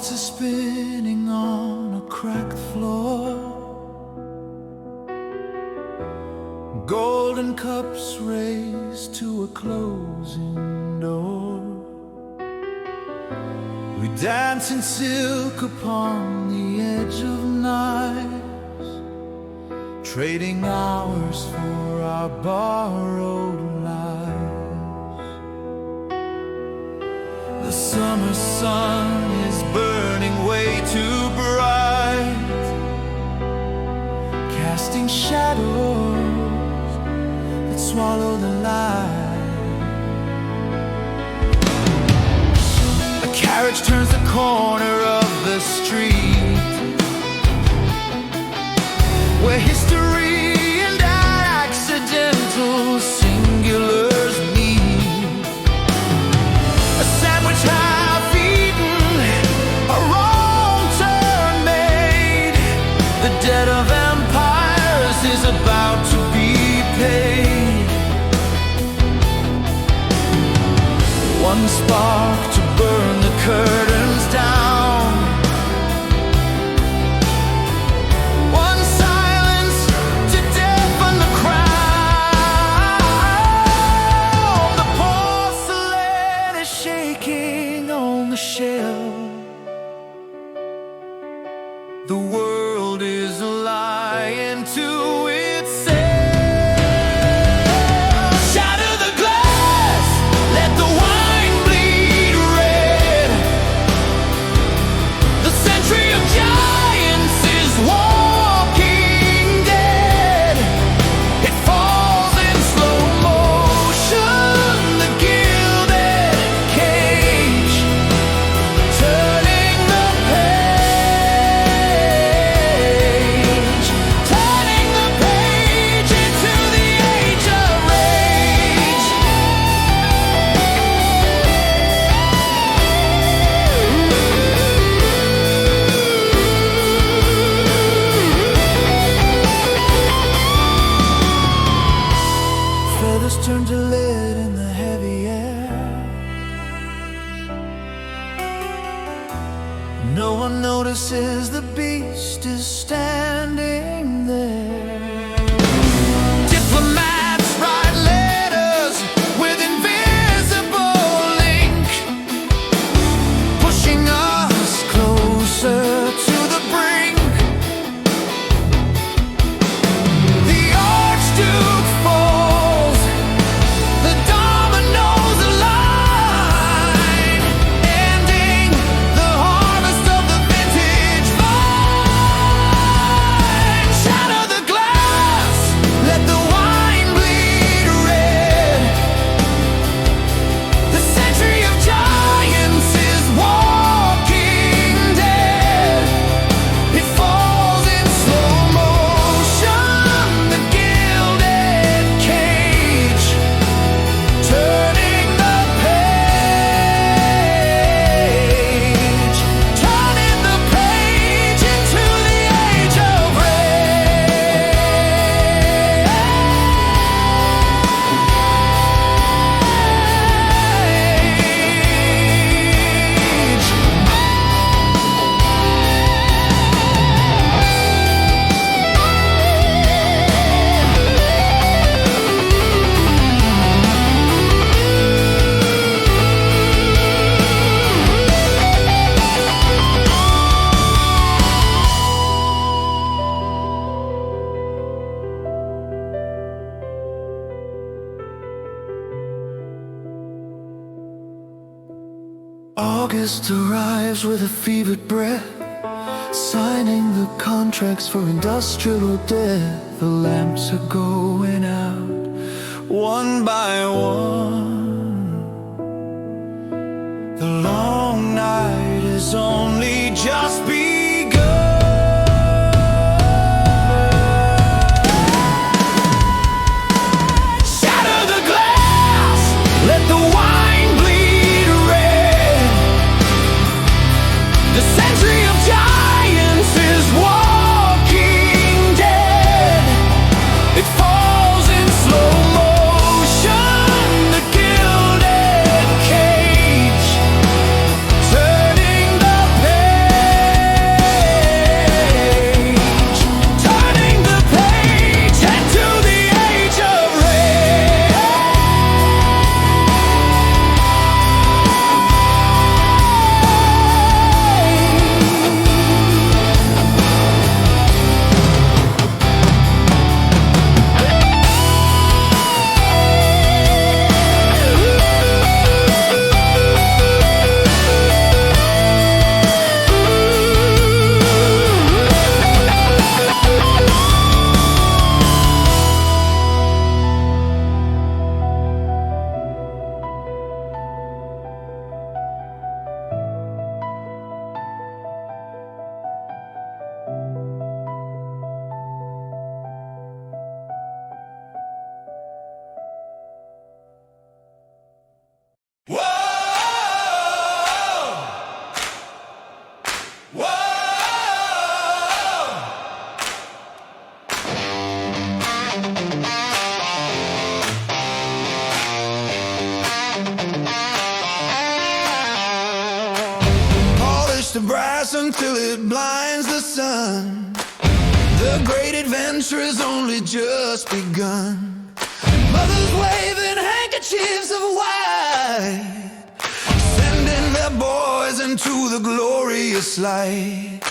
hearts are spinning on a cracked floor. Golden cups race to a closing door. We dance in silk upon the edge of knives, trading hours for our borrowed lives. The summer sun is burning way too bright, casting shadows that swallow the light. A carriage turns the corner of the street, where history and accidental singulars meet. A sandwich half eaten, a wrong turn made. The debt of empires is about to be paid. One spark to burn the curtains down, one silence to deafen the crowd. The porcelain is shaking on the shelf. The world is lying to itself. Shatter the glass, let the wine bleed red. The century of giants is walking dead. It falls in slow motion, the gilded cage, turning the page, turning the page into the age of rage. Feathers turn to lead in the heavy air. No one notices the beast is standing there. Diplomats write letters with invisible ink, pushing us closer to the brink. The Archduke falls, the dominoes align, ending the harvest of the vintage vine. Shatter the glass, let the wine bleed red. The century of giants is walking dead. It falls in slow motion, the gilded cage, turning the page, turning the page into the age of August arrives with a fevered breath, signing the contracts for industrial death. The lamps are going out, one by one. The long night is only just begun. Shatter the glass, let the wine bleed red. The century of giants is walking dead. It falls in slow motion, the gilded cage, turning the page. till it blinds the sun. The great adventure has only just begun. Mothers waving handkerchiefs of white, sending their boys into the glorious light.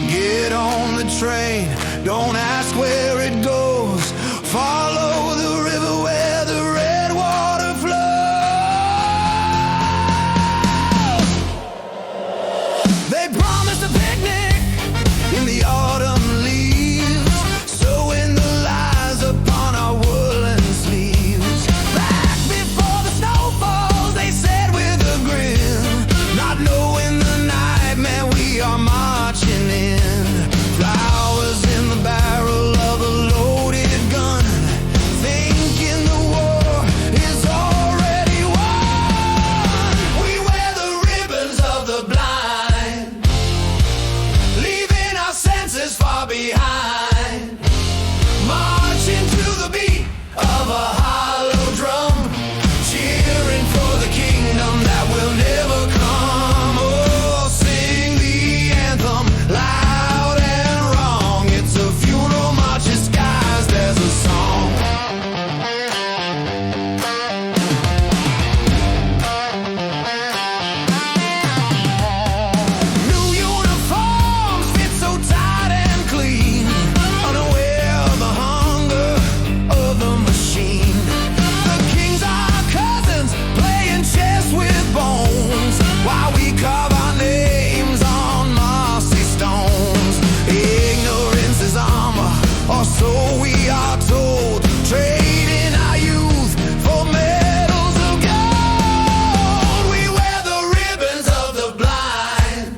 Get on the train, don't ask where it goes. Follow the river where the red water flows. They promised a picnic in the autumn leaves, sowing the lies upon our woolen sleeves. Back before the snow falls, they said with a grin, not knowing the nightmare we are marching in. Flowers in the barrel of a loaded gun, thinking the war is already won. We wear the ribbons of the blind, leaving our senses far behind. Marching to the beat of a hollow drum, cheering for the kingdom that will never come. Oh, sing the anthem loud and wrong. It's a funeral march disguised as a song. New uniforms fit so tight and clean, unaware of the hunger of the machine. The kings are cousins, playing chess with bones, while we carve our names on mossy stones. Ignorance is armor, or so we are told, trading our youth for medals of gold. We wear the ribbons of the blind,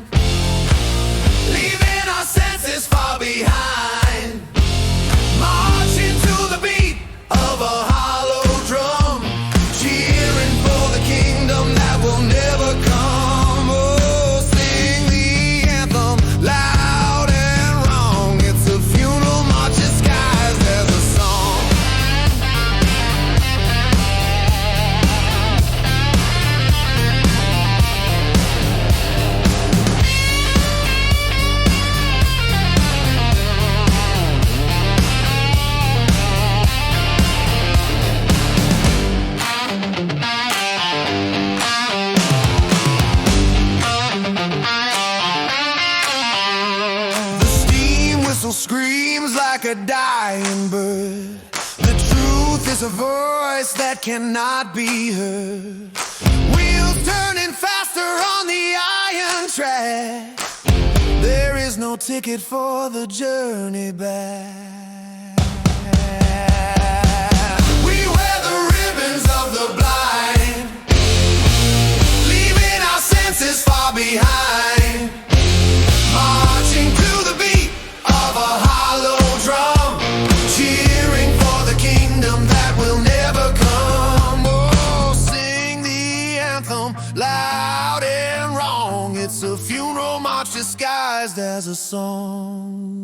leaving our senses far behind. Marching to the beat of a hollow drum, cheering for the kingdom that will never come. Oh, sing the anthem loud and wrong. It's a funeral march disguised as a song. The steam whistle screams like a dying bird. The truth is a voice that cannot be heard. Wheels turning faster on the iron track. There is no ticket for the journey back. We wear the ribbons of the blind, leaving our senses far behind. Marching to the beat of a hollow drum, cheering for the kingdom that will never come. Oh, sing the anthem loud and wrong. It's a funeral march disguised as a song.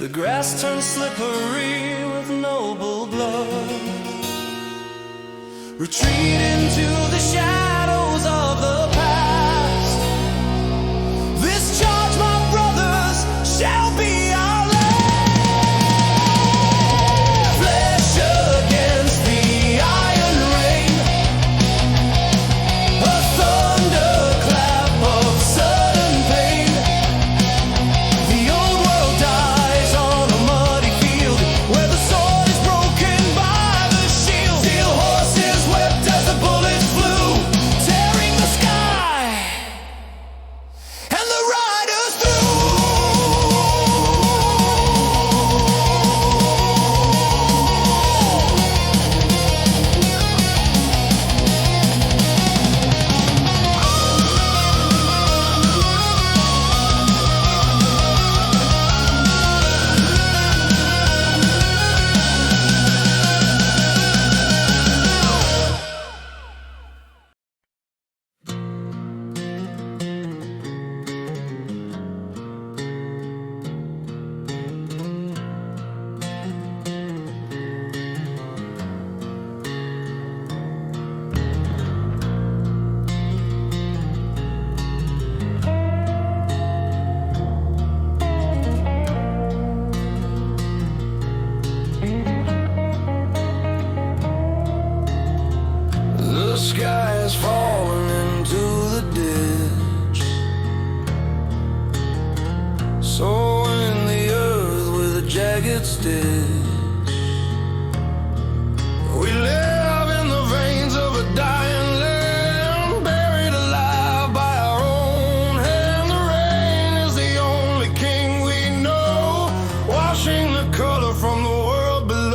The grass turns slippery with noble blood. Retreat into the shadows of the past. This charge, my brothers, shall be our last. Flesh against the iron rain, a thunderclap of sudden pain. The old world dies on a muddy field where the sword is broken by the shield. Steel horses wept as the bullets flew, tearing the sky and the riders through. The sky has fallen into the ditch, sowing the earth with a jagged stitch. We live in the veins of a dying land, buried alive by our own hand. The rain is the only king we know, washing the color from the world below.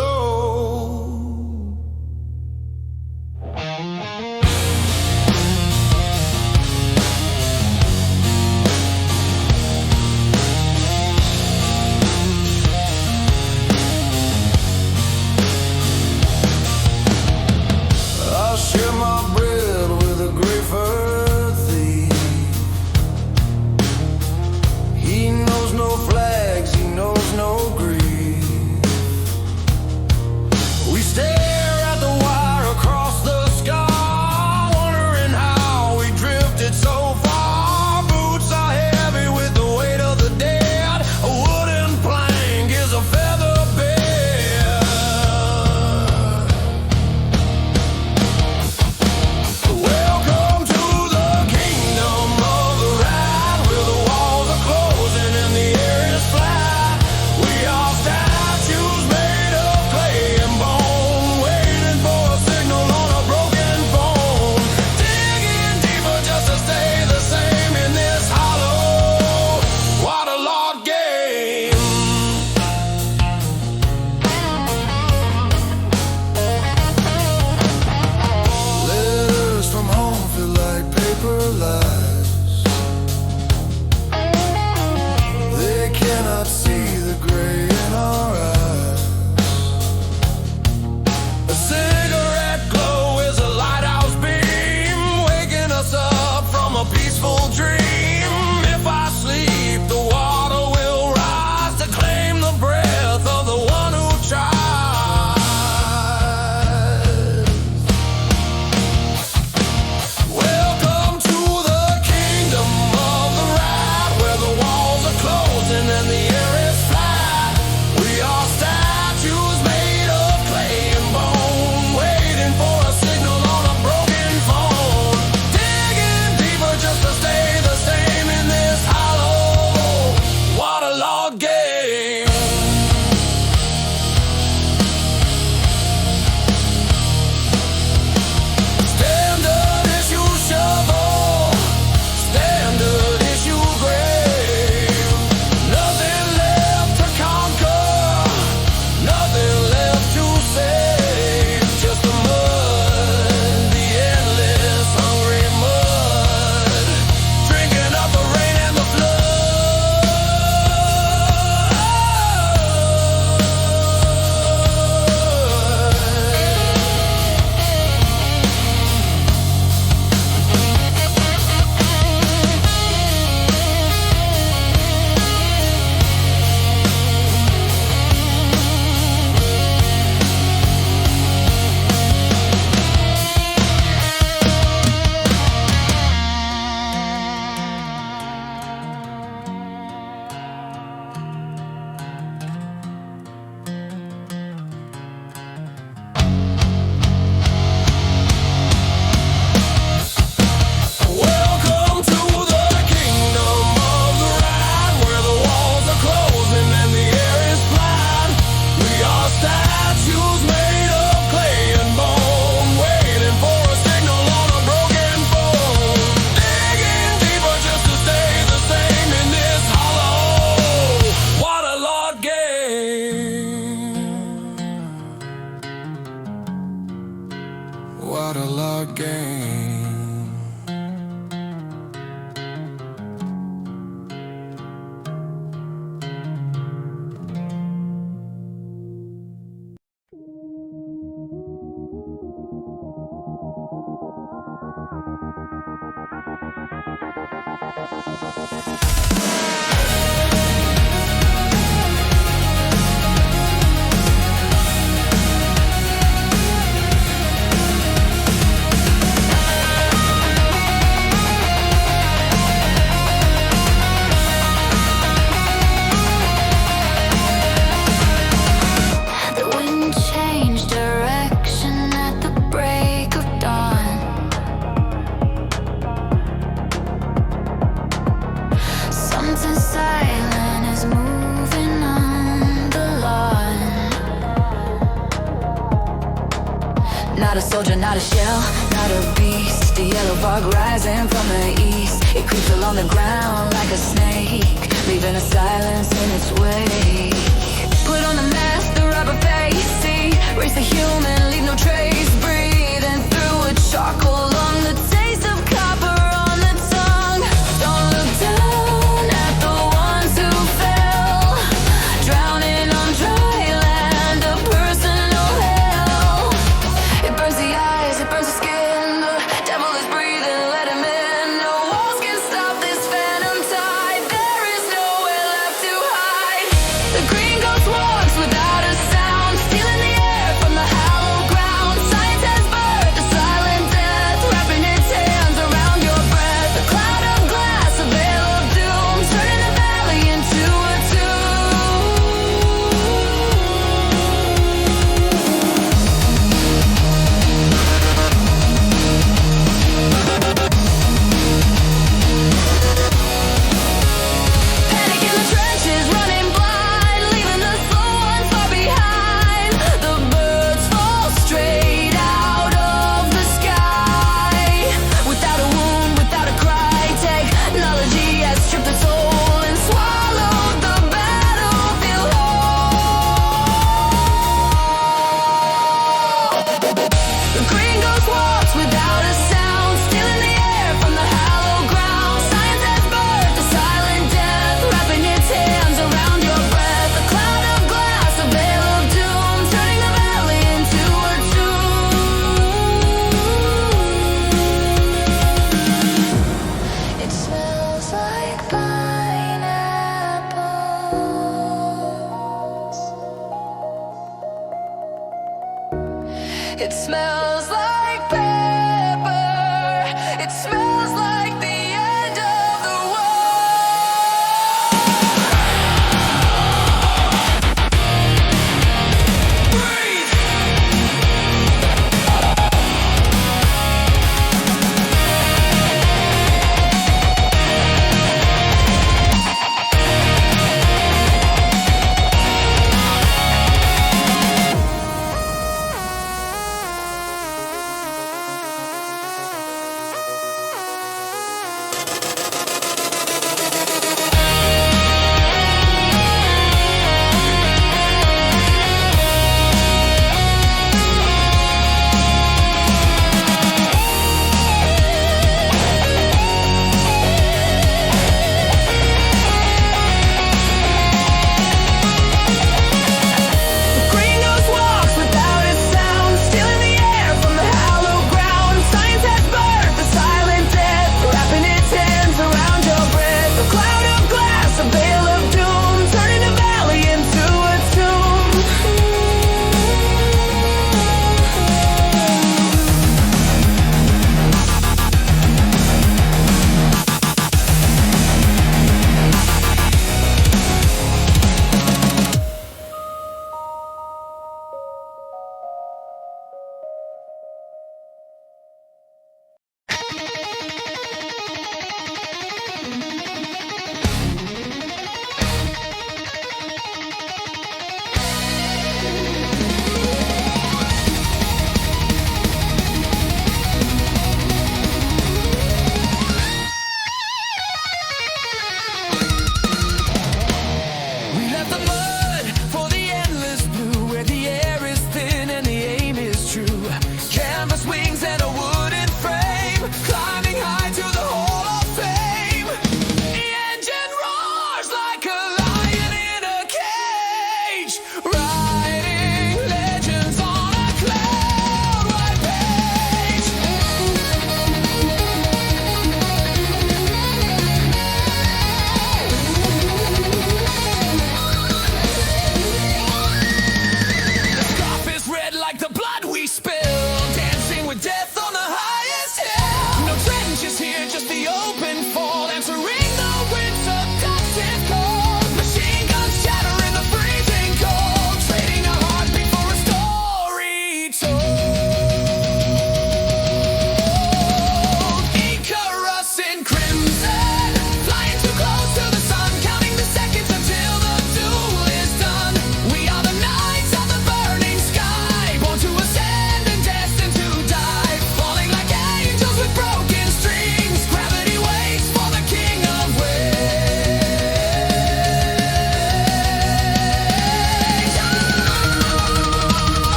game. Not a soldier, not a shell, not a beast. The yellow fog rising from the east. It creeps along the ground like a snake, leaving a silence in its wake. Put on the mask, the rubber face, see, race the human, leave no trace. Breathing through a charcoal lung, the taste of copper on the tongue. Don't look down at the ones who fell, drowning on dry land, a personal hell. It burns the eyes, it burns the skin. The devil is breathing, let him in. No walls can stop this phantom tide. There is nowhere left to hide. The green ghost walks without a sound, stealing the air from the hallowed ground. Science has birthed a silent death, wrapping its hands around your breath. A cloud of glass, a veil of doom, turning the valley into a Panic in the trenches, running blind, leaving the slow ones far behind. The birds fall straight out of the sky, without a wound, without a cry. Technology has stripped the soul and swallowed the battlefield whole. The green ghost walks without a sound, stealing the air from the hallowed ground. Science has birthed a silent death, wrapping its hands around your breath. A cloud of glass, a veil of doom, turning the valley into a tomb. It smells like pineapples. It smells like pepper. It smells like the end of the world. Breathe.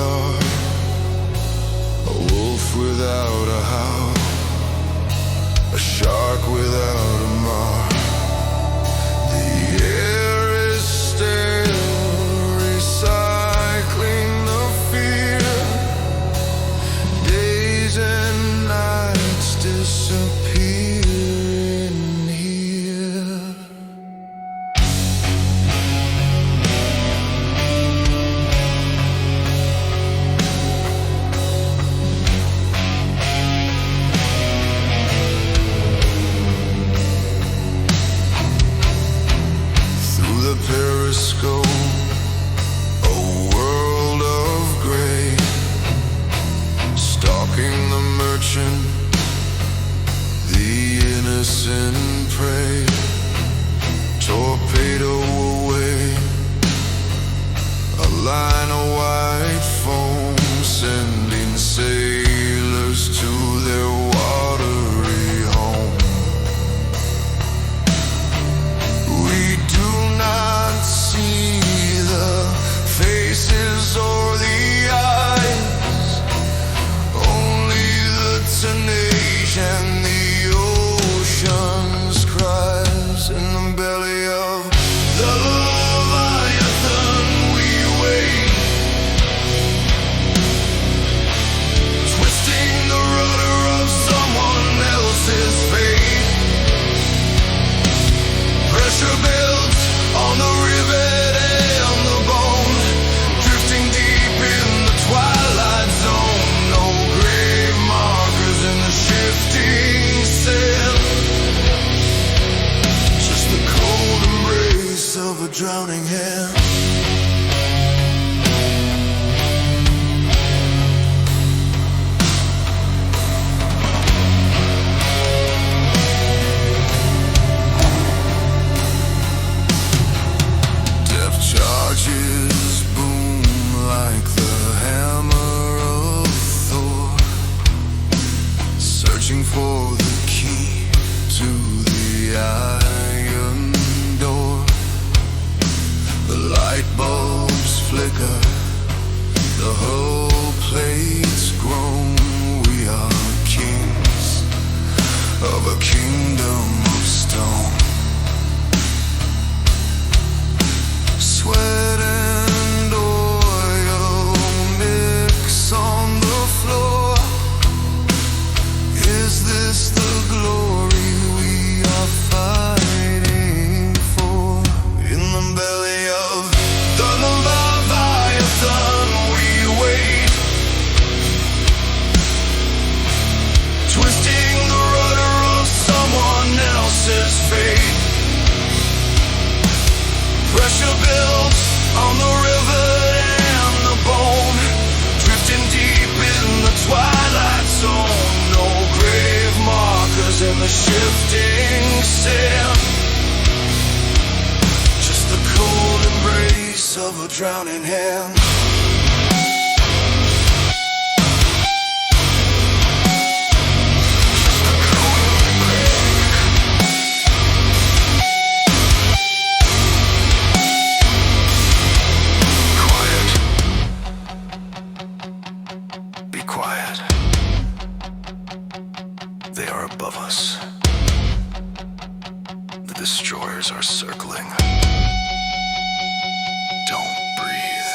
are, a wolf without a howl, a shark without a mar. The air is still recycling the fear. Days and nights disappear in here. Through the periscope, a world of gray, stalking the merchant, the innocent prey. Torpedo away, a line of white foam, sending sailors to their watery home. We do not see the faces or the eyes, only the tonnage and the ocean's cries. In the belly of the Leviathan we wait, twisting the rudder of someone else's fate. Pressure builds on the rivet and the bone, drifting deep in the twilight zone. No grave markers in the shifting sand, just the cold embrace of a drowning hand. Depth charges boom like the hammer of Thor, searching for the key to the iron door. The light bulbs flicker, the hull plates groan. We are kings of a kingdom of stone. Sweat and oil mix on the floor. Is this the glory we are fighting for? In the belly of the Leviathan we wait, twisting the rudder of someone else's fate. Pressure builds on the river and the bone, drifting deep in the twilight zone. No grave markers in the shifting sand, just the cold embrace of a drowning hand. Be quiet. They are above us. The destroyers are circling. Don't breathe.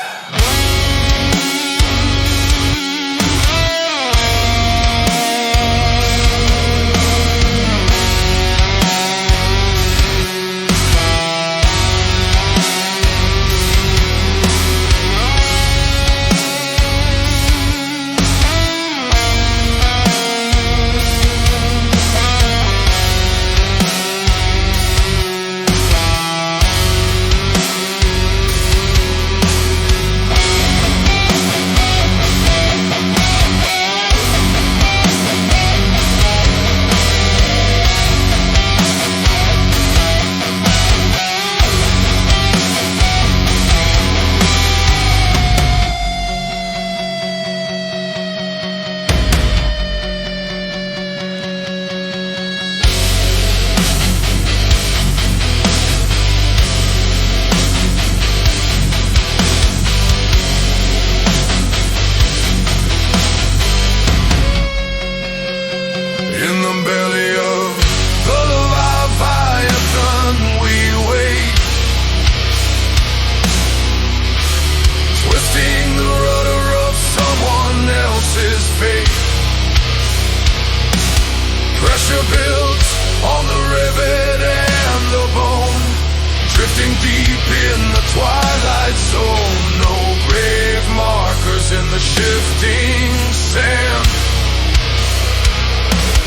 shifting sand.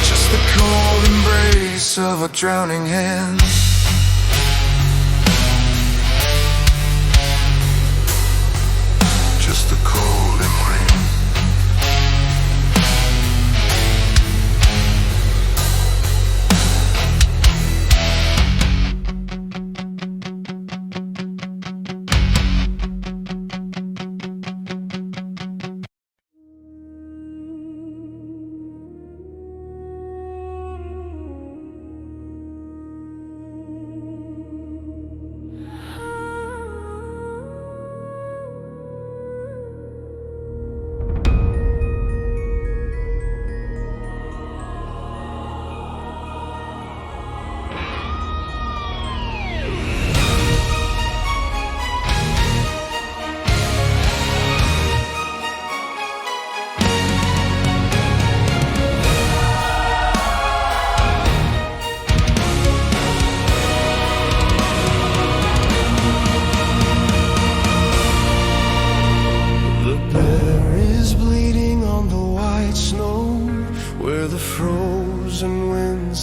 Just the cold embrace of a drowning hand. Just the cold embrace.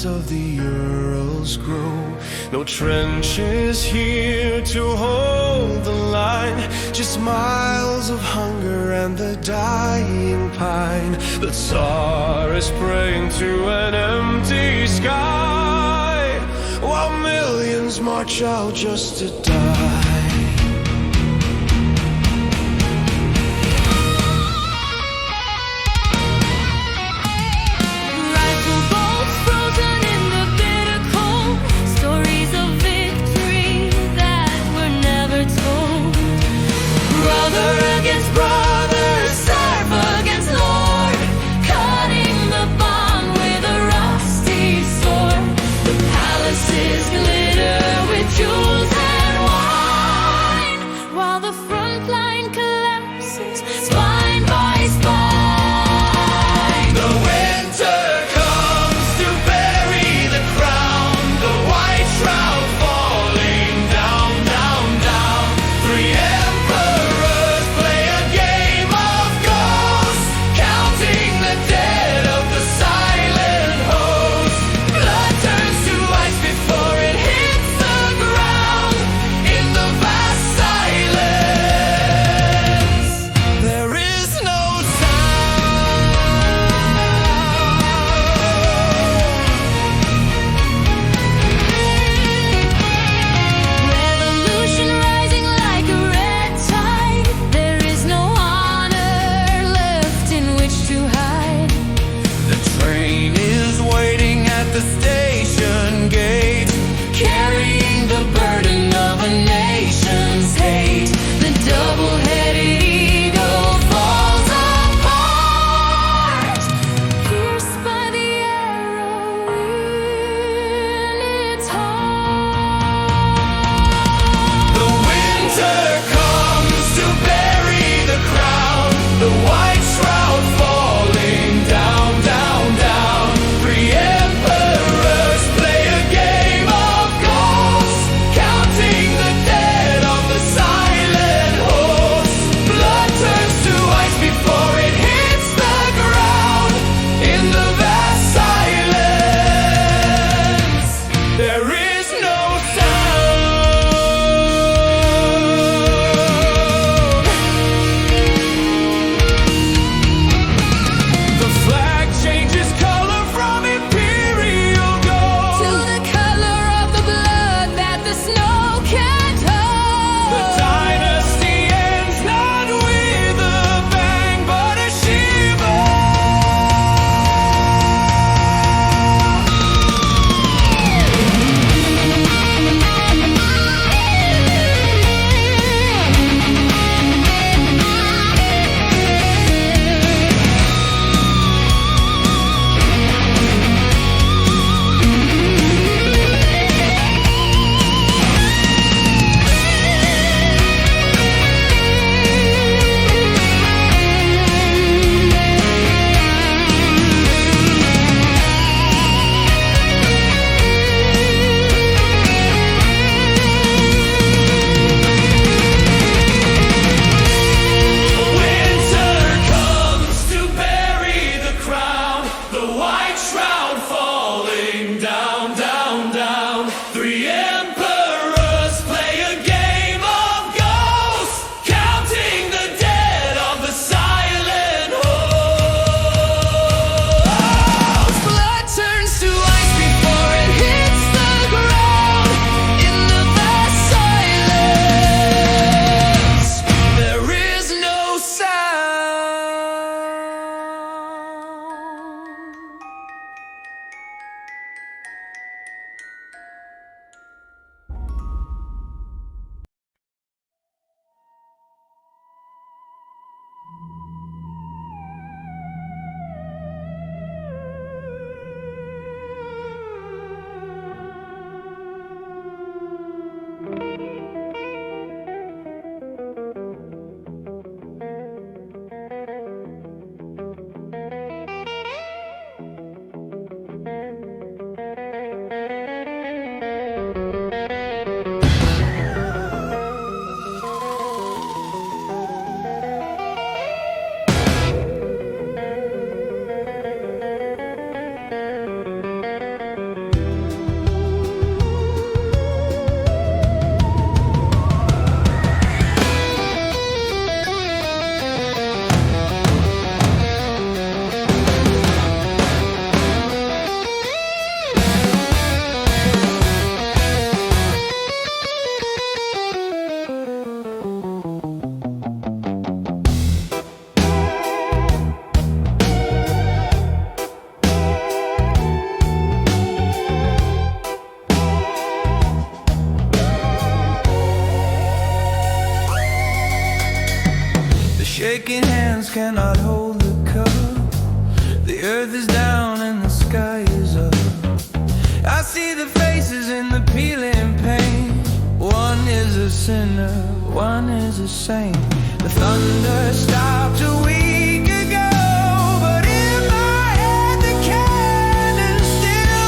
Of the Urals grow. No trenches here to hold the line. Just miles of hunger and the dying pine. The Tsar is praying to an empty sky, while millions march out just to die. shaking hands cannot hold the cup. The earth is down and the sky is up. I see the faces in the peeling pain. One is a sinner, one is a saint. The thunder stopped a week ago, but in my head the cannons still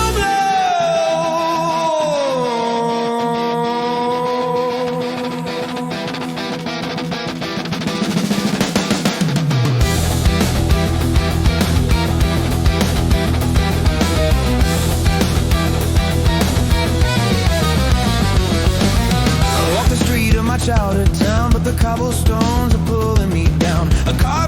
my childhood town, but the cobblestones are pulling me down. A car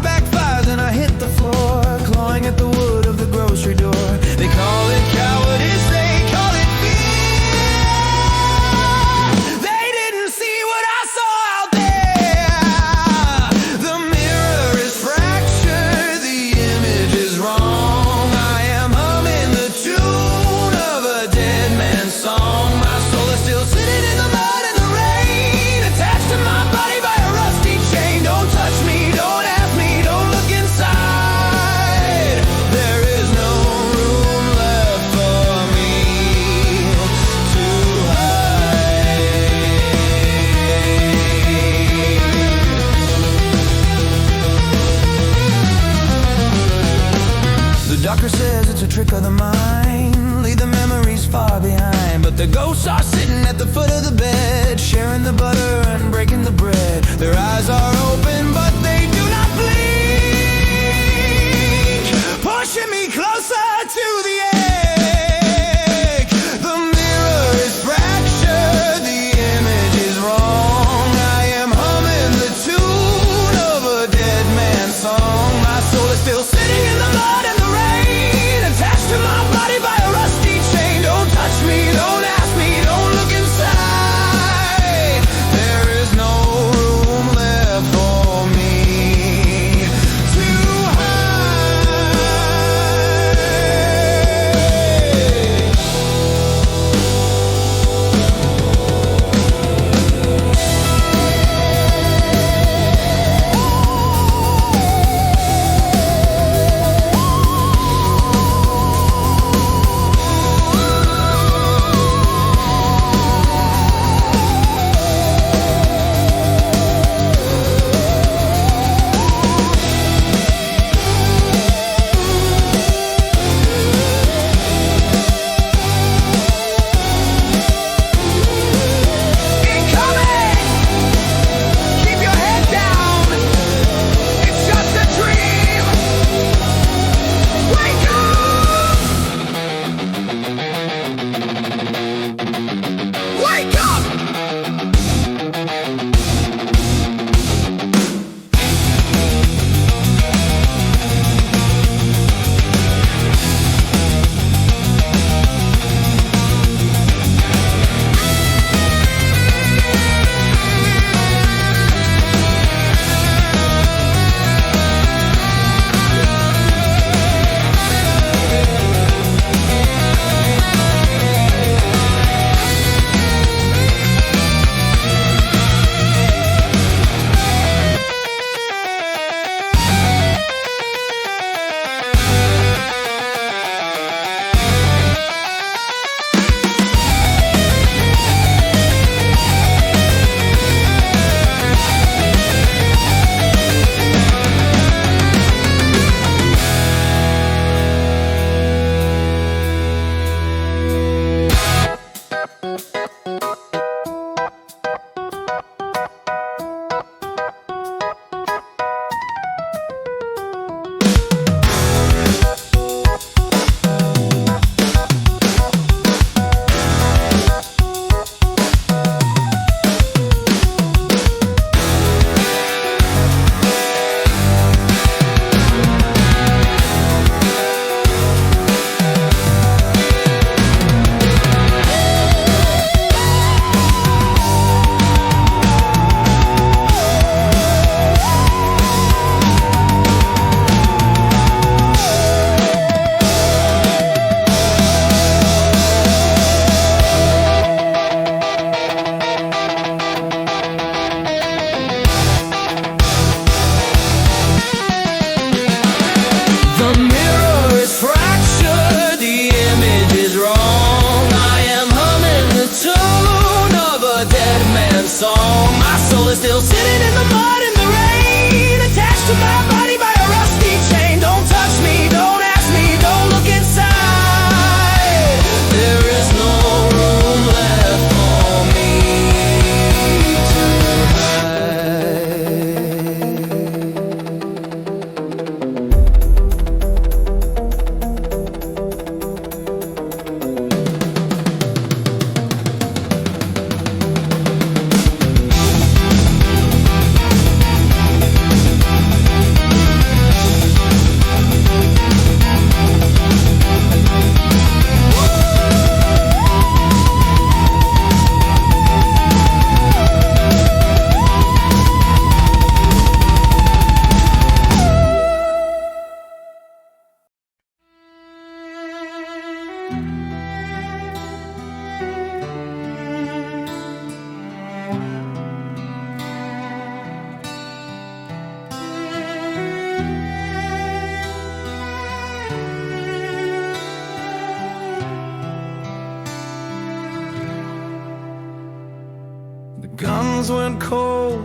tongues went cold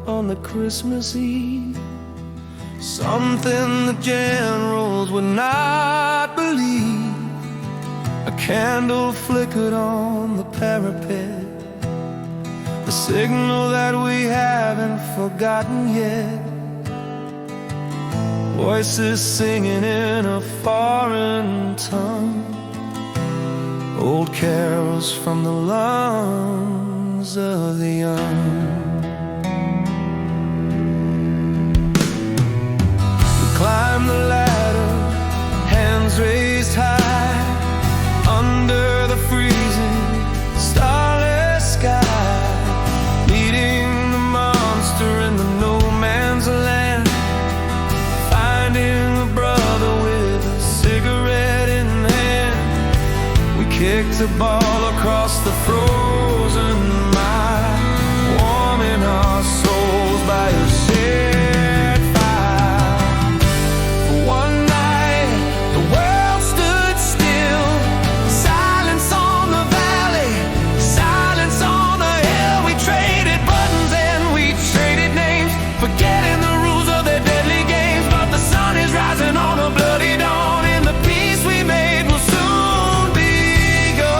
on the Christmas Eve. Something the generals would not believe. A candle flickered on the parapet, the signal that we haven't forgotten yet. Voices singing in a foreign tongue, old carols from the lungs of the young. We climbed the ladder, hands raised high, under the freezing starless sky, meeting the monster in the no man's land, finding a brother with a cigarette in hand. We kicked the ball across the frozen mile, warming our souls by a shared fire. For one night, the world stood still, silence on the valley, silence on the hill. We traded buttons and we traded names, forgetting the rules of their deadly games. But the sun is rising on a bloody dawn, and the peace we made will soon be gone.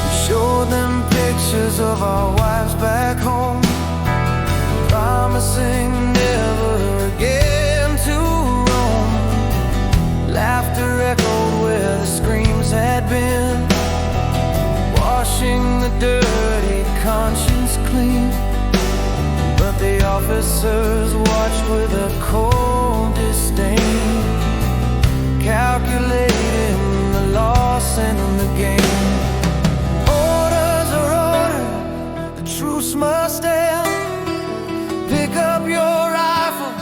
We showed them pictures of our wives back home, promising never again to roam. Laughter echoed where the screams had been, washing the dirty conscience clean. But the officers watched with a cold disdain, calculating the loss and the gain. Orders are ordered, the truce must end. Pick up your rifle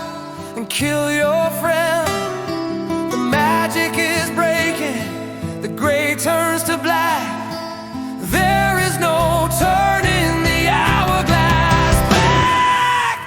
and kill your friend. The magic is breaking, the gray turns to black. There is no turning the hourglass back.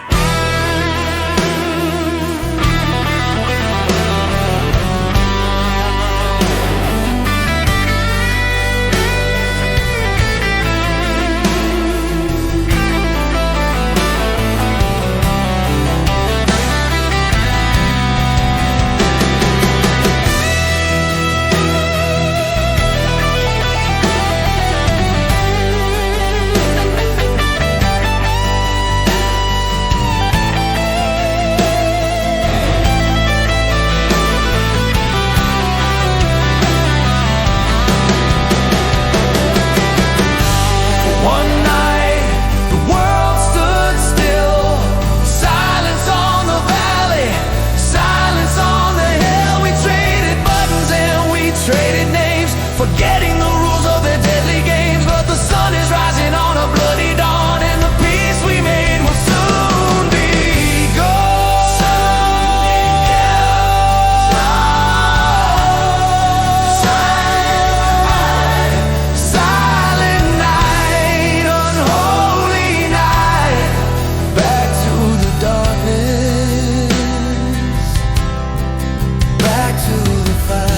One night, the world stood still, silence on the valley, silence on the hill. We traded buttons and we traded names, forgetting the rules of their deadly games. But the sun is rising on a bloody dawn, and the peace we made will soon be gone. Silent night, unholy night, back to the darkness, back to the fight.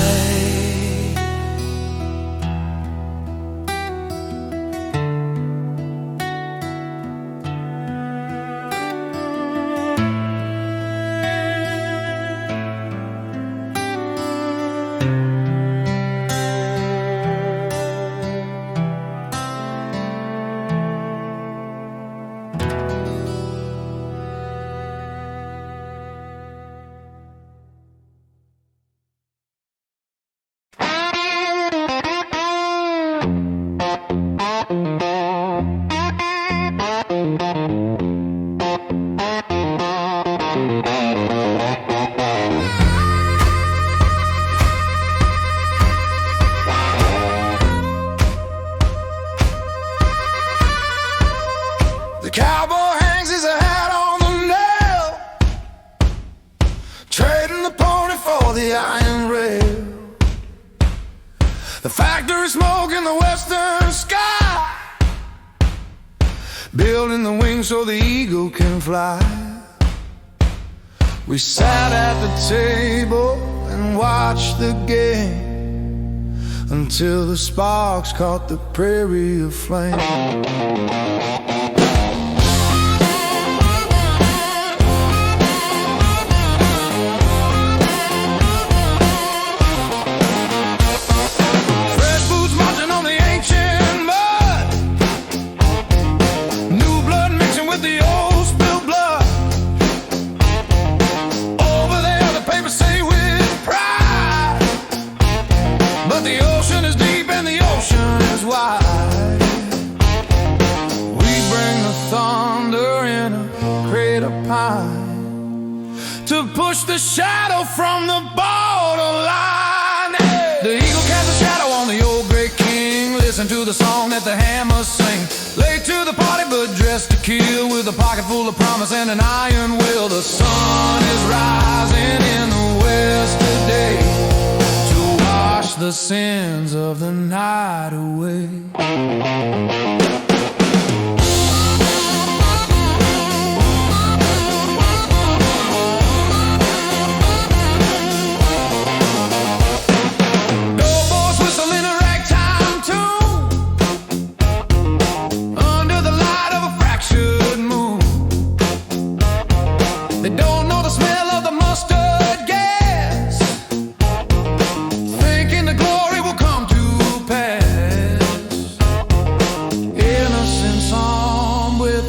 The cowboy hangs his hat on the nail, trading the pony for the iron rail. The factory smoke in the western sky, building the wings so the eagle can fly. We sat at the table and watched the game. until the sparks caught the prairie aflame. To push the shadow from the borderline. The eagle casts a shadow on the old great king. Listen to the song that the hammers sing. Late to the party but dressed to kill, with a pocket full of promise and an iron will. The sun is rising in the west today to wash the sins of the night away.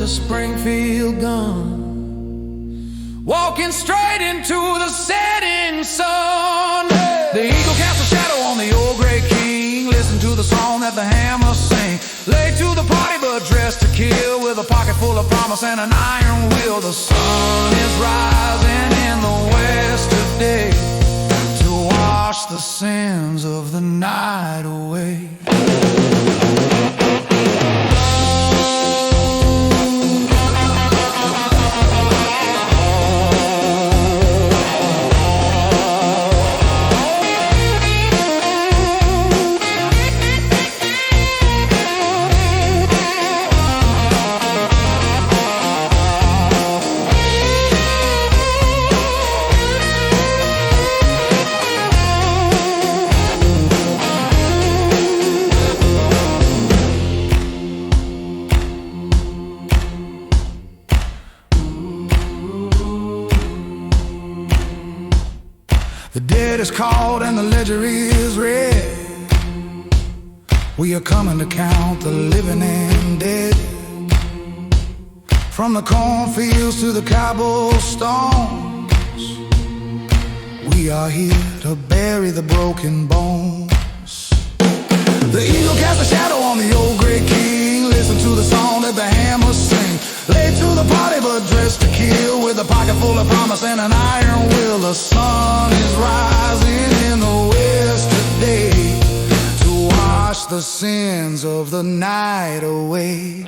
Springfield gun, walking straight into the setting sun. The eagle casts a shadow on the old great king. Listen to the song that the hammers sing. Late to the party but dressed to kill, with a pocket full of promise and an iron will. The sun is rising in the west today to wash the sins of the night away. The dead is called and the ledger is read. We are coming to count the living and dead. From the cornfields to the cobblestones, we are here to bury the broken bones. The eagle casts a shadow on the old great king. Listen to the song that the hammers sing. Late to the party but dressed to kill, with a pocket full of promise and an iron will. The sun is rising in the west today to wash the sins of the night away.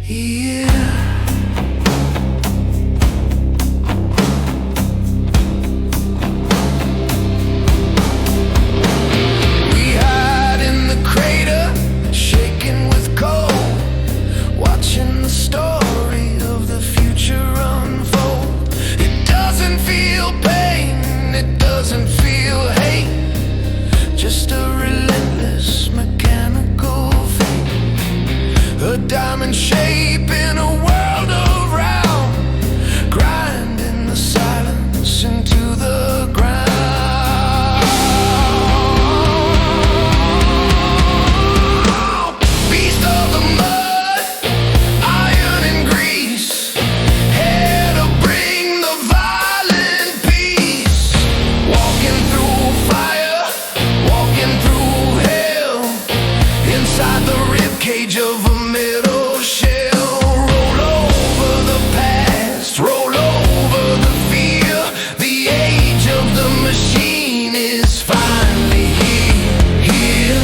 Yeah. We hide in the crater, shaking with cold, watching the story of the future unfold. It doesn't feel pain, it doesn't feel hate, just a relentless mechanical fate. A diamond shape in a world around, grinding the silence into the ground. Beast of the mud, iron and grease, here to bring the violent peace. Walking through fire, walking through hell, inside the ribcage of a metal shell. Roll over the past, roll over the fear. The age of the machine is finally here.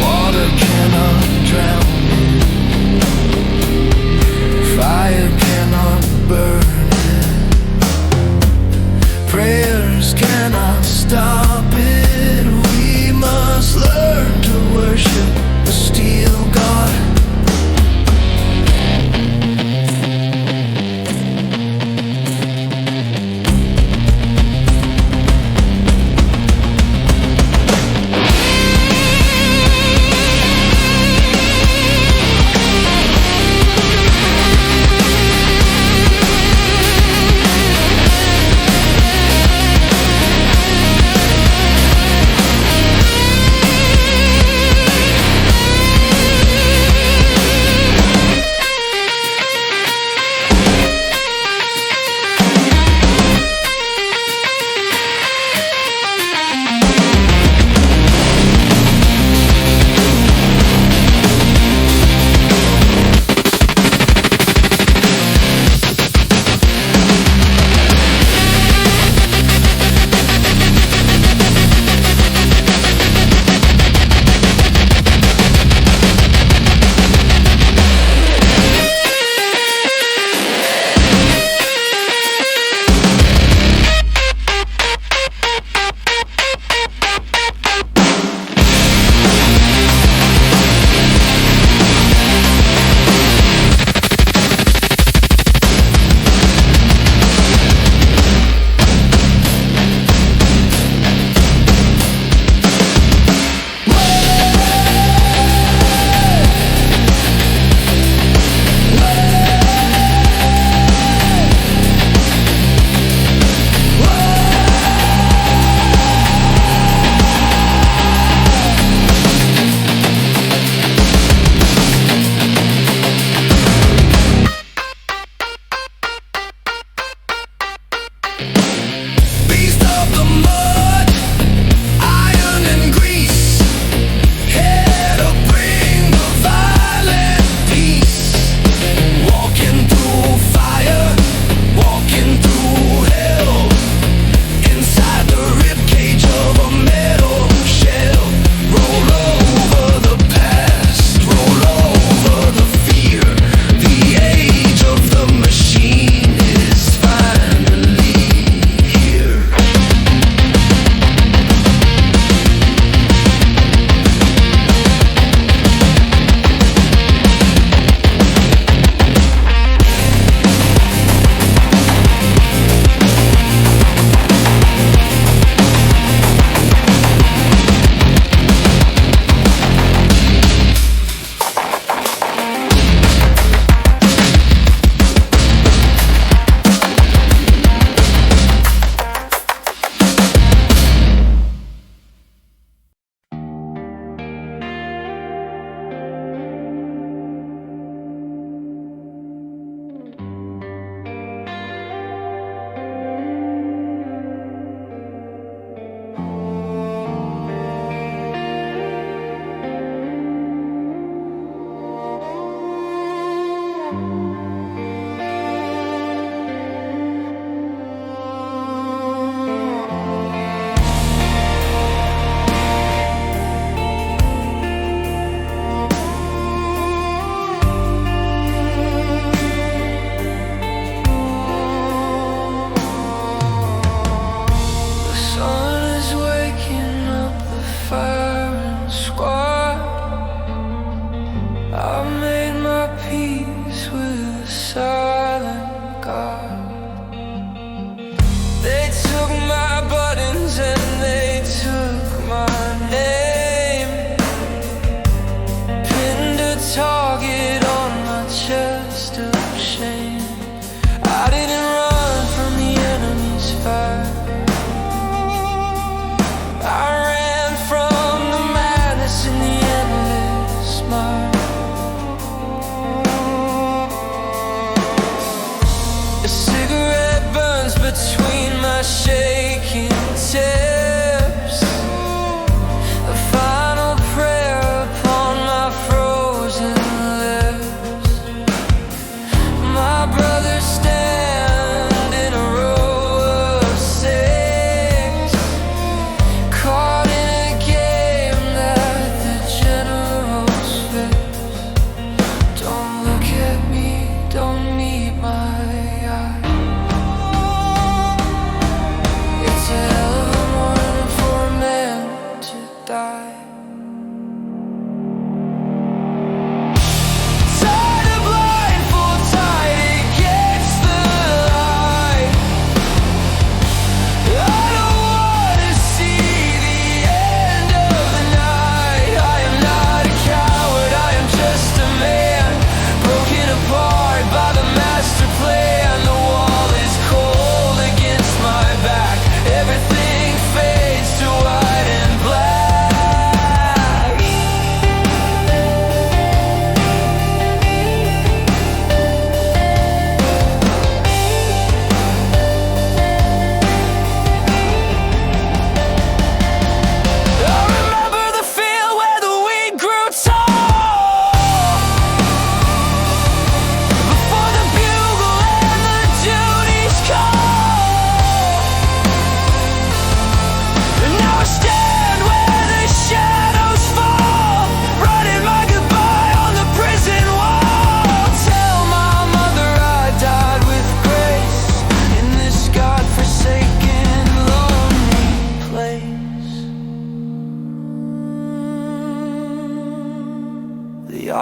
Water cannot drown it, fire cannot burn it, prayers cannot stop it. We must learn to worship the steel god.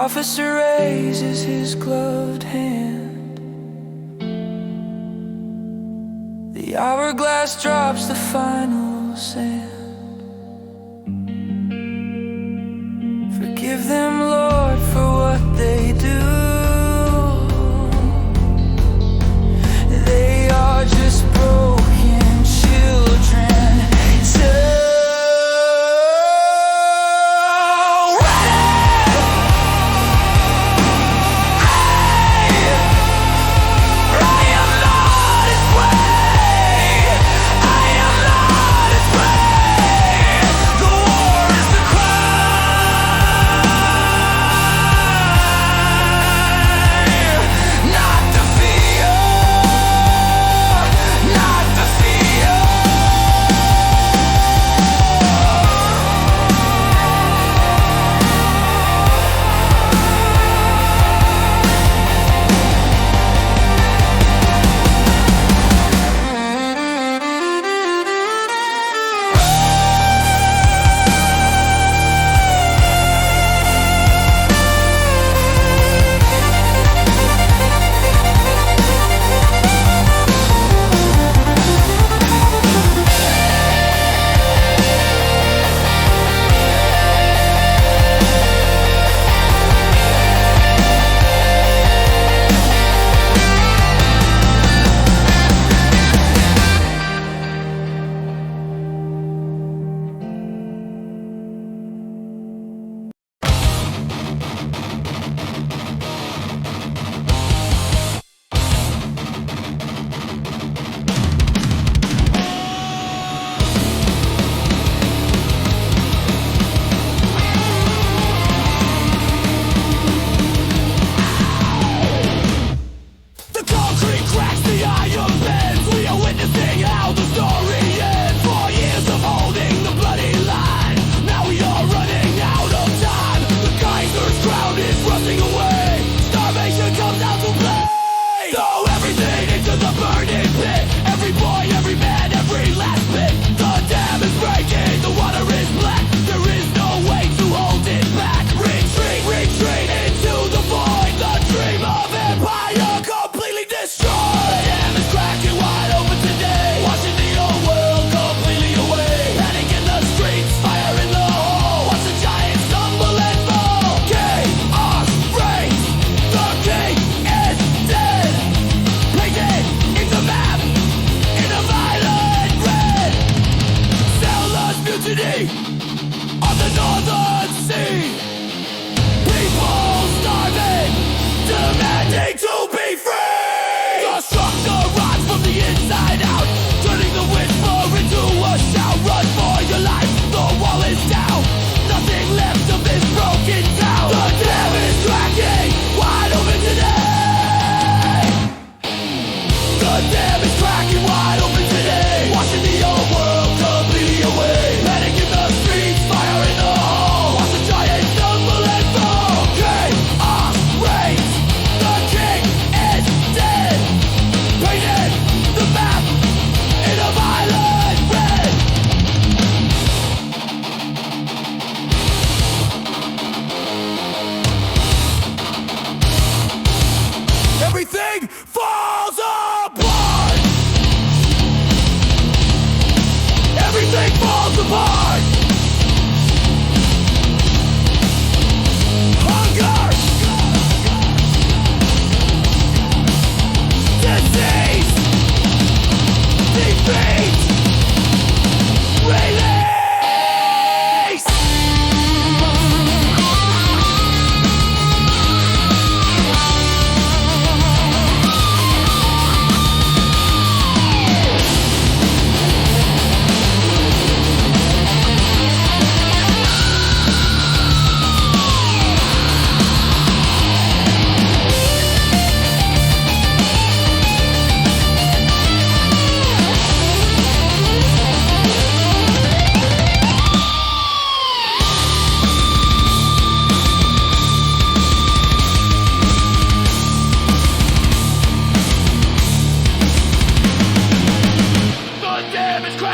officer raises his gloved hand. The hourglass drops the final sand. Forgive them, Lord, for what they do. They are just broken children. I am not his way.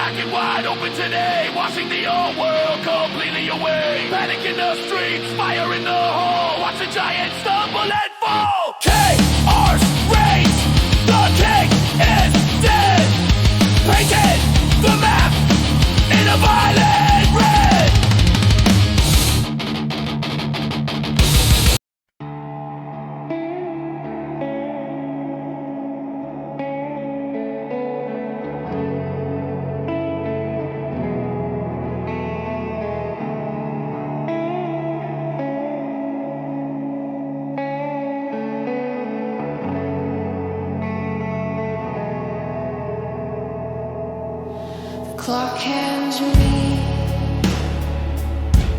Cracking wide open today, washing the old world completely away. Panic in the streets, fire in the hall. Watch the giants stumble and fall. Chaos reigns, the king is dead. Painted the map in a violent red. Clock hands me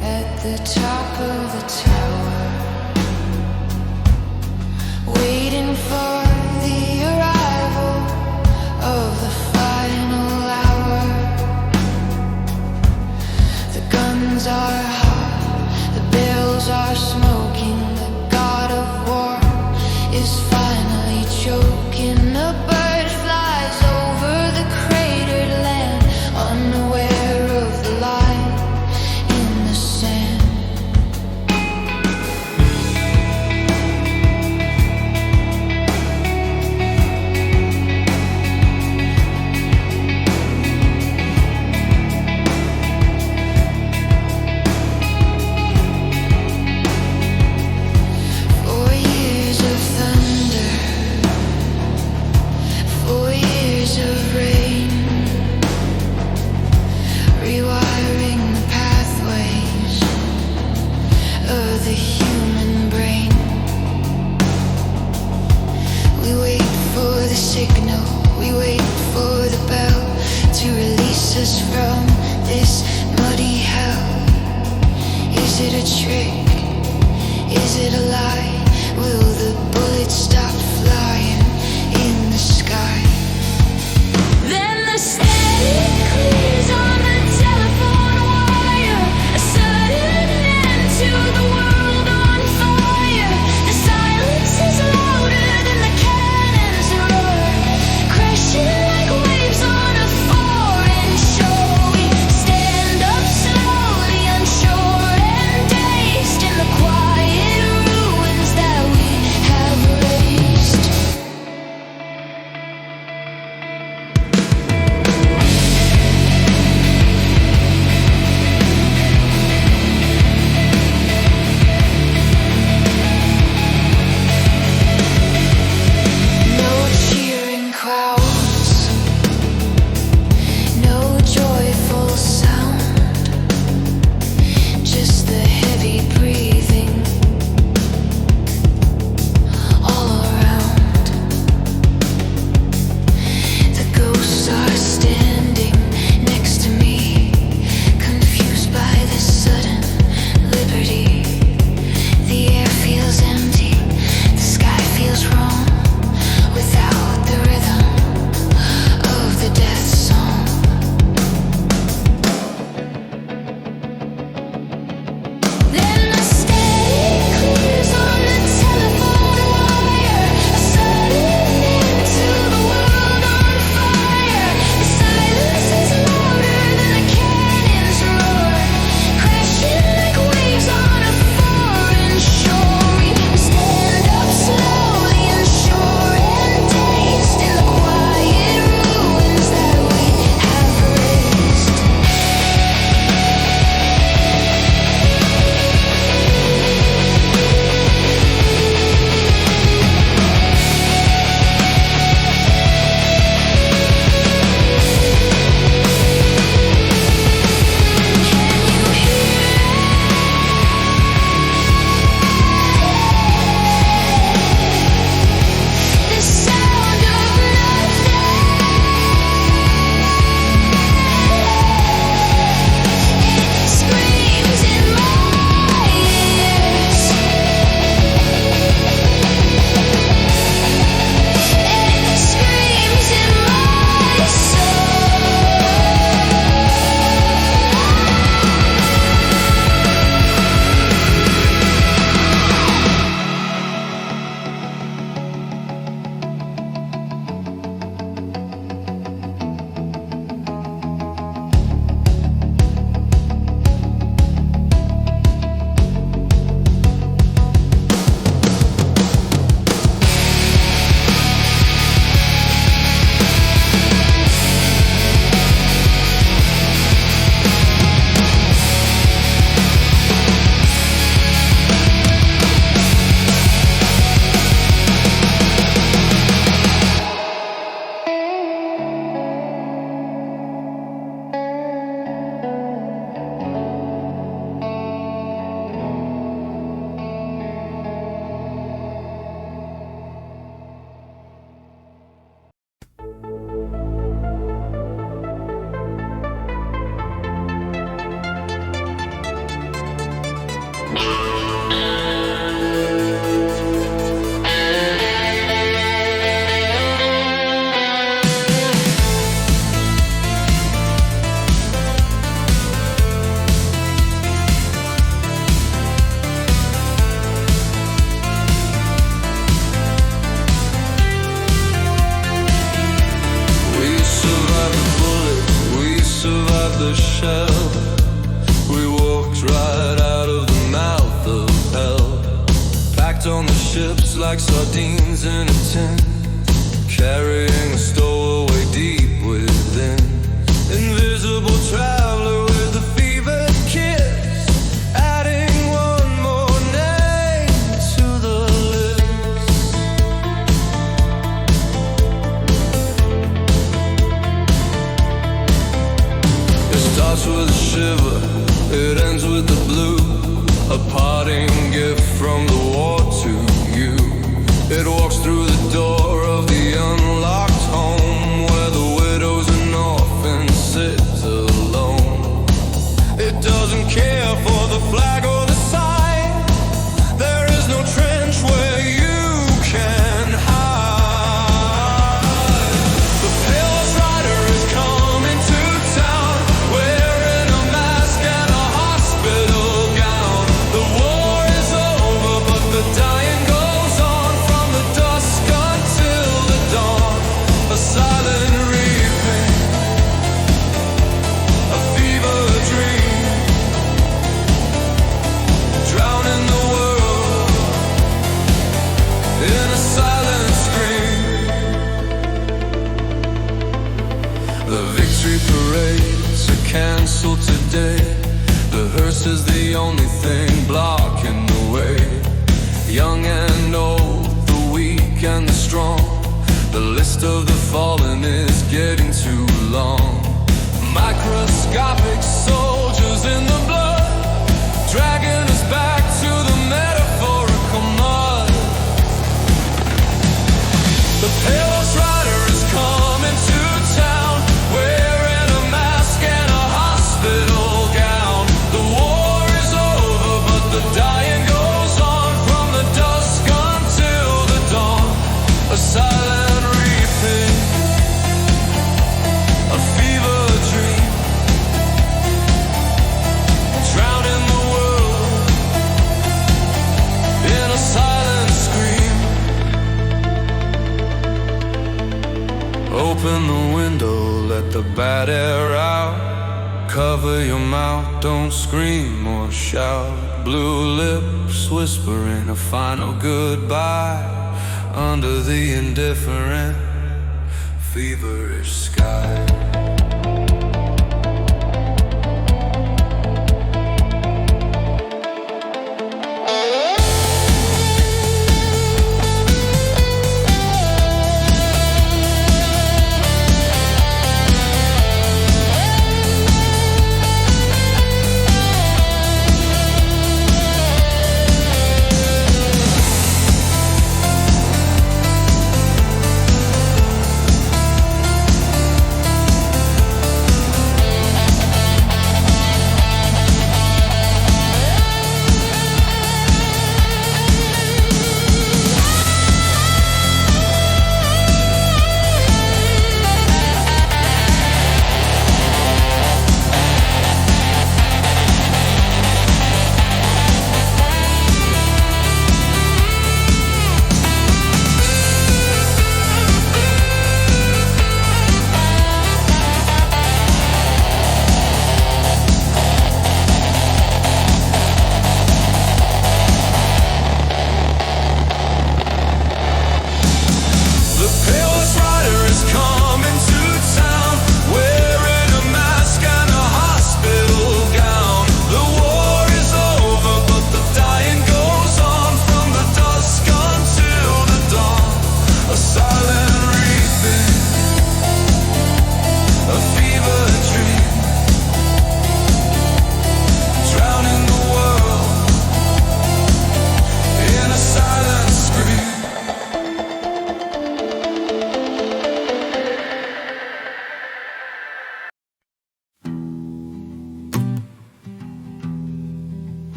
at the top of the tower, waiting for the arrival of the final hour. The guns are hot, the bells are smoking, the god of war is finally choking. The bird flies over the cratered land, unaware of the line in the sand. Quiet ruins the shell. We walked right out of the mouth of hell. Packed on the ships like sardines in a tin, carrying a stowaway deep within. Invisible traveler with a fevered kiss, adding one more name to the list. It starts with a shiver, it ends with the blue, a parting gift from the war to you. It walks through the door of the unlocked home, where the widows and orphans sit alone. It doesn't care for the flag or the sign. There is no trench where you can hide. The Pale Rider is coming to town, wearing a mask and a hospital gown. The war is over, but the dying goes on, from the dusk until the dawn. A silent reaping, a fever dream, drowning the world in a silent scream. The victory parades are cancelled today. The hearse is the only thing blocking the way. Young and old, the weak and the strong, the list of the fallen is getting too long. Microscopic soldiers in the blood, dragging us back to the metaphorical mud. The Pale Rider is coming to town, wearing a mask and a hospital gown. The war is over, but the dying goes on, from the dusk until the dawn. A silent reaping, a fever dream, drowning the world in a silent scream. Open the window, let the bad air out. Cover your mouth, don't scream or shout. Blue lips whispering a final goodbye under the indifferent, feverish sky.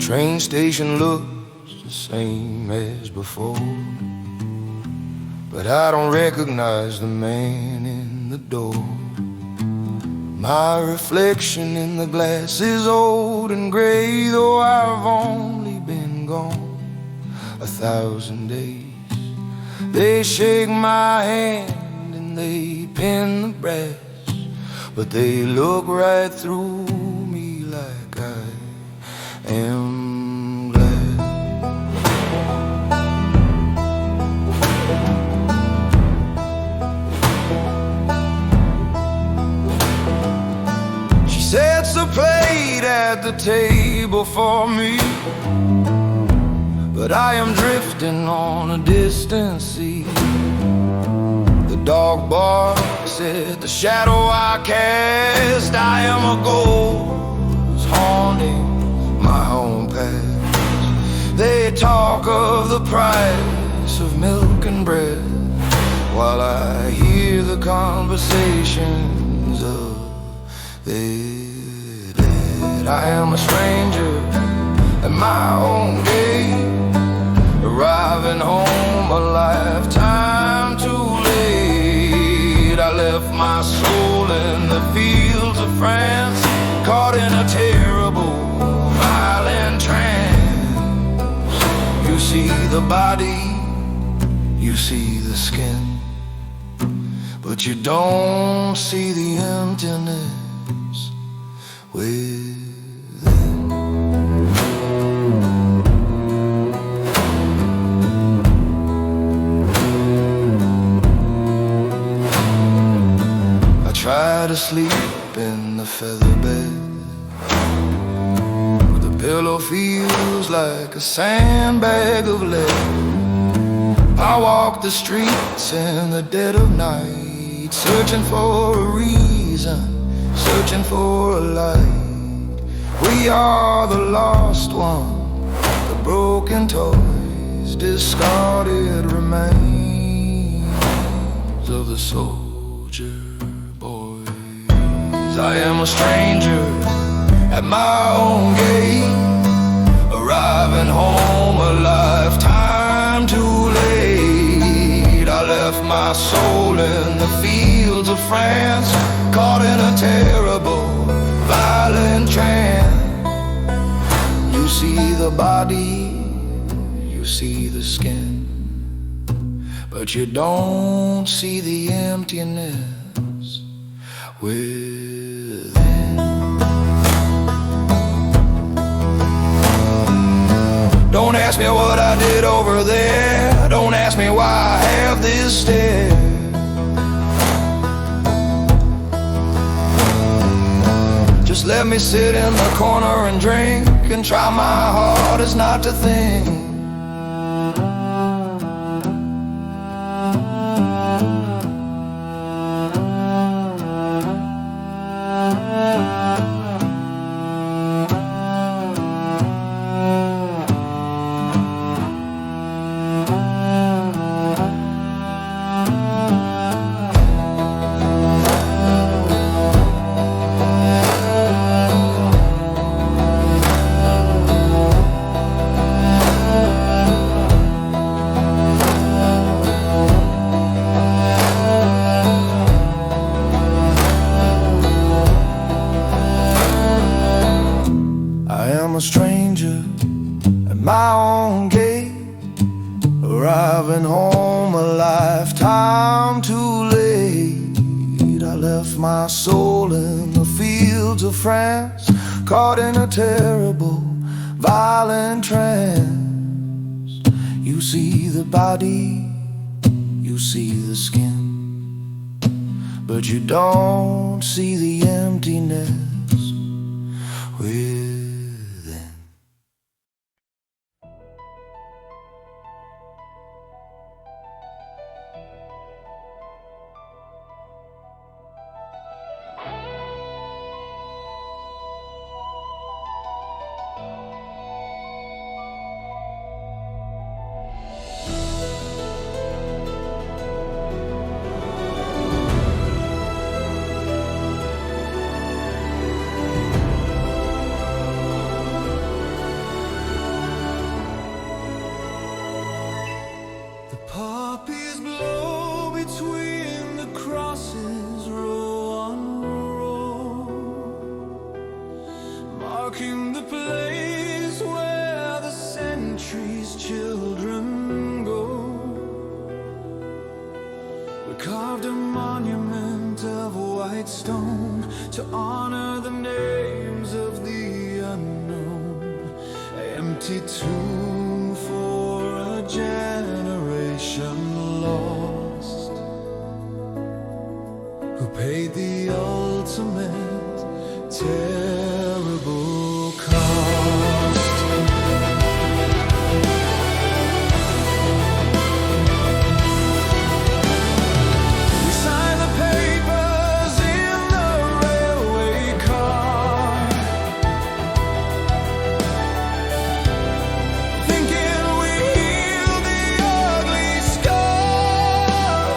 train station looks the same as before, but I don't recognize the man in the door. My reflection in the glass is old and gray, though I've only been gone 1,000 days. They shake my hand and they pin the brass, but they look right through me like I am glad. She sets a plate at the table for me, but I am drifting on a distant sea. The dog barks at the shadow I cast. I am a ghost haunting my own past. They talk of the price of milk and bread, while I hear the conversations of their dead. I am a stranger at my own gate, arriving home a lifetime too late. I left my soul in the fields of France, caught in a terrible, violent trance. You see the body, you see the skin, but you don't see the emptiness within. Try to sleep in the feather bed, but the pillow feels like a sandbag of lead. I walk the streets in the dead of night, searching for a reason, searching for a light. We are the lost one, the broken toys, discarded remains of the soldier. I am a stranger at my own gate, arriving home a lifetime too late. I left my soul in the fields of France, caught in a terrible, violent trance. You see the body, you see the skin, but you don't see the emptiness within. Don't ask me what I did over there, don't ask me why I have this stare. Just let me sit in the corner and drink, and try my hardest not to think. I'm a stranger at my own gate, arriving home a lifetime too late. I left my soul in the fields of France, caught in a terrible, violent trance. You see the body, you see the skin, but you don't see the emptiness within. marking the place where the centuries' children go. We carved a monument of white stone to honor the names of the unknown. Empty tomb for a generation lost, who paid the ultimate terrible cost. We signed the papers in the railway car, thinking we healed the ugly scar.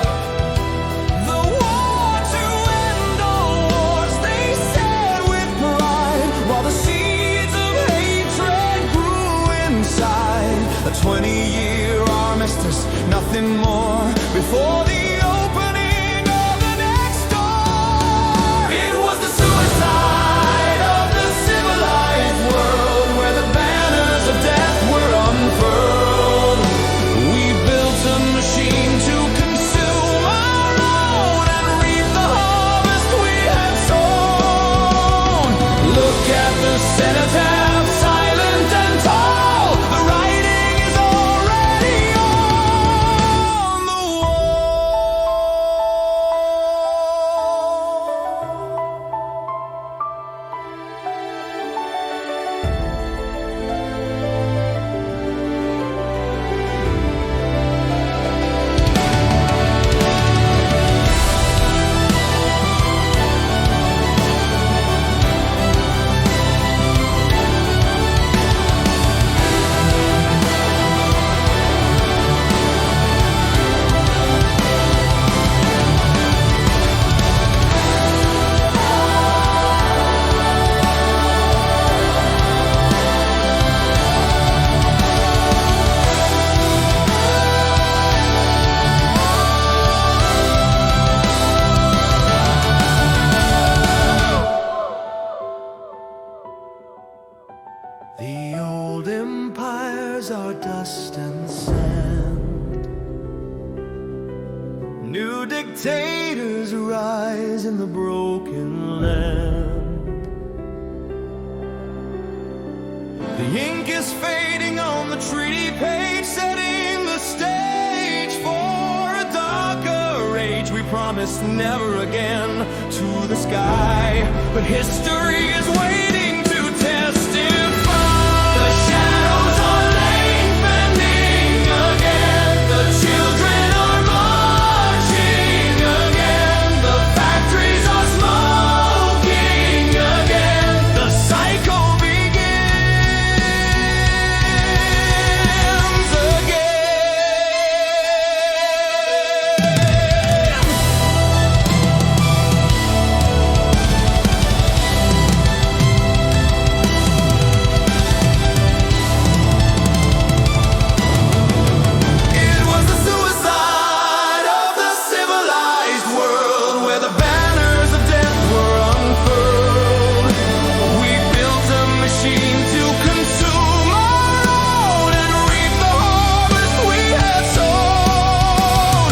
The war to end all wars, they said with pride, while the seeds of hatred grew inside. A 20-year armistice, nothing more, before the opening of the next door. It was the suicide of the civilized world, where the banners of death were unfurled. We built a machine to consume our own and reap the harvest we had sown. Look at the cenotaph, silent and tall. The writing is already on the wall. The old empires are dust and sand. New dictators rise in the broken land. The ink is fading on the treaty page, setting the stage for a darker age. We promised never again to the sky, but history is waiting to testify. The shadows are lengthening again. The children are marching again. The factories are smoking again. The cycle begins again. It was the suicide of the civilized world, where the banners of death were unfurled. We built a machine to consume our own and reap the harvest we had sown.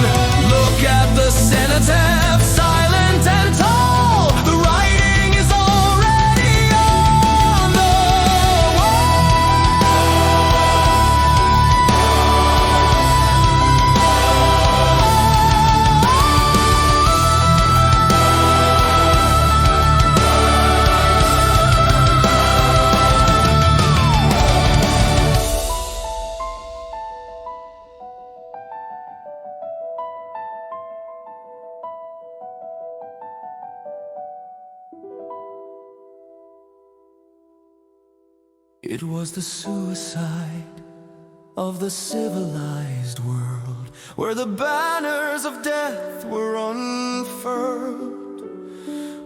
Look at the cenotaph, silent and tall. The writing is already on the wall. It was the suicide of the civilized world, where the banners of death were unfurled.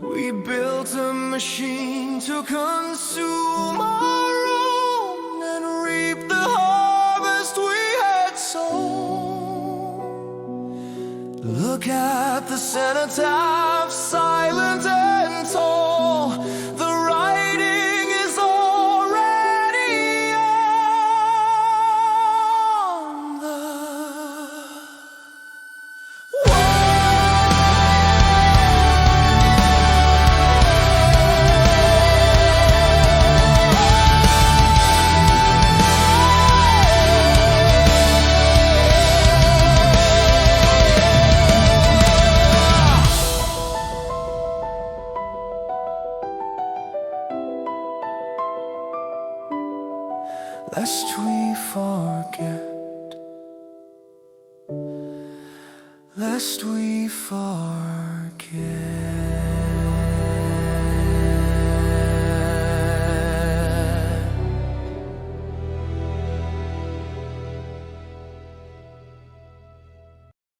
We built a machine to consume our own and reap the harvest we had sown. Look at the cenotaph, silent and tall. The writing is all lest we forget, lest we forget.